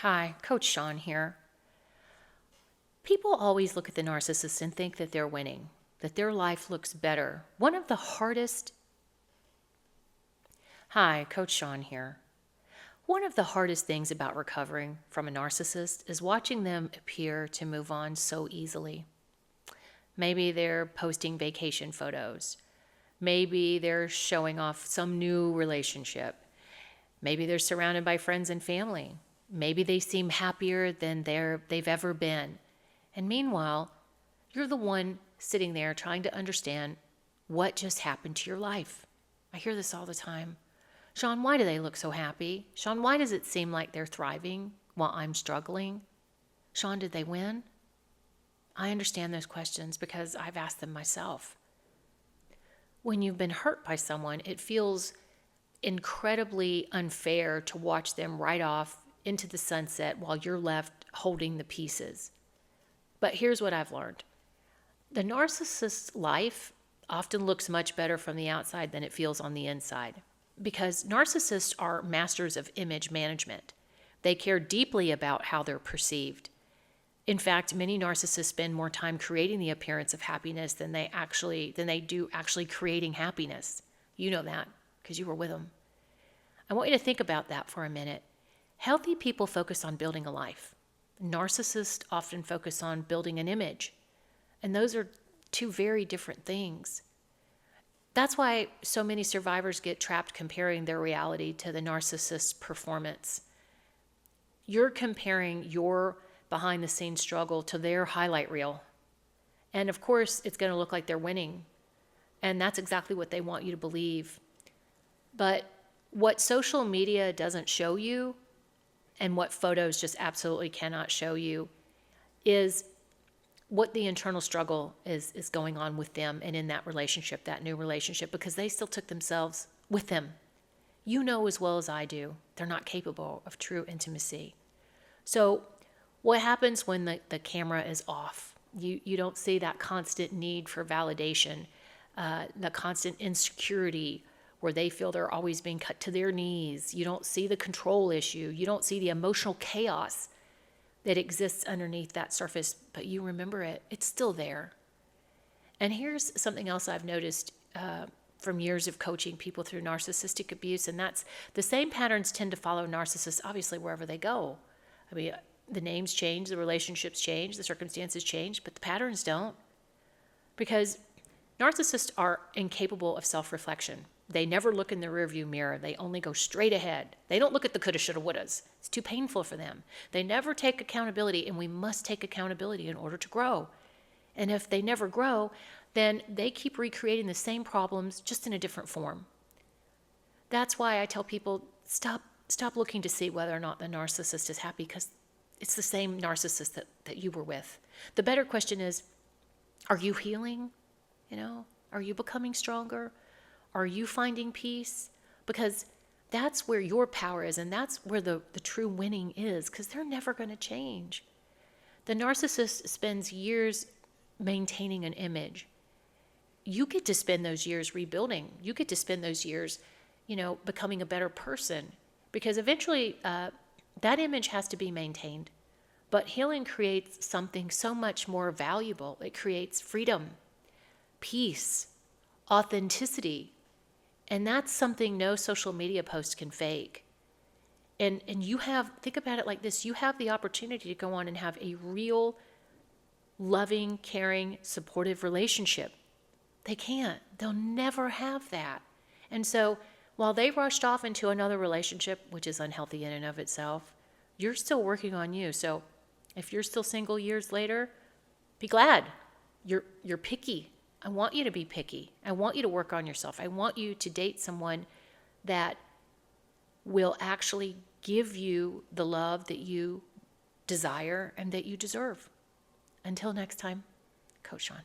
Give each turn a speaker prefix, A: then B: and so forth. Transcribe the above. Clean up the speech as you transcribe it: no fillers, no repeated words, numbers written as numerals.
A: Hi, Coach Sean here. People always look at the narcissist and think that they're winning, that their life looks better. Hi, Coach Sean here. One of the hardest things about recovering from a narcissist is watching them appear to move on so easily. Maybe they're posting vacation photos. Maybe they're showing off some new relationship. Maybe they're surrounded by friends and family. Maybe they seem happier than they've ever been. And meanwhile, you're the one sitting there trying to understand what just happened to your life. I hear this all the time. Sean, why do they look so happy? Sean, why does it seem like they're thriving while I'm struggling? Sean, did they win? I understand those questions because I've asked them myself. When you've been hurt by someone, it feels incredibly unfair to watch them ride off into the sunset while you're left holding the pieces. But here's what I've learned. The narcissist's life often looks much better from the outside than it feels on the inside, because narcissists are masters of image management. They care deeply about how they're perceived. In fact, many narcissists spend more time creating the appearance of happiness than they do actually creating happiness. You know that because you were with them. I want you to think about that for a minute. Healthy people focus on building a life. Narcissists often focus on building an image. And those are two very different things. That's why so many survivors get trapped comparing their reality to the narcissist's performance. You're comparing your behind the scenes struggle to their highlight reel. And of course, it's going to look like they're winning. And that's exactly what they want you to believe. But what social media doesn't show you, and what photos just absolutely cannot show you, is what the internal struggle is going on with them and in that relationship, that new relationship, because they still took themselves with them. You know as well as I do, they're not capable of true intimacy. So what happens when the camera is off? You don't see that constant need for validation, the constant insecurity where they feel they're always being cut to their knees. You don't see the control issue. You don't see the emotional chaos that exists underneath that surface, but you remember it. It's still there. And here's something else I've noticed from years of coaching people through narcissistic abuse, and that's the same patterns tend to follow narcissists, obviously, wherever they go. I mean, the names change, the relationships change, the circumstances change, but the patterns don't. Because narcissists are incapable of self-reflection. They never look in the rearview mirror. They only go straight ahead. They don't look at the coulda, shoulda, wouldas. It's too painful for them. They never take accountability, and we must take accountability in order to grow. And if they never grow, then they keep recreating the same problems just in a different form. That's why I tell people, stop looking to see whether or not the narcissist is happy, because it's the same narcissist that you were with. The better question is, are you healing? Are you becoming stronger? Are you finding peace? Because that's where your power is, and that's where the true winning is, because they're never going to change. The narcissist spends years maintaining an image. You get to spend those years rebuilding. You get to spend those years, becoming a better person, because eventually that image has to be maintained. But healing creates something so much more valuable. It creates freedom, peace, authenticity. And that's something no social media post can fake. And think about it like this, you have the opportunity to go on and have a real, loving, caring, supportive relationship. They can't. They'll never have that. And so while they rushed off into another relationship, which is unhealthy in and of itself, you're still working on you. So if you're still single years later, be glad. You're picky. I want you to be picky. I want you to work on yourself. I want you to date someone that will actually give you the love that you desire and that you deserve. Until next time, Coach Sean.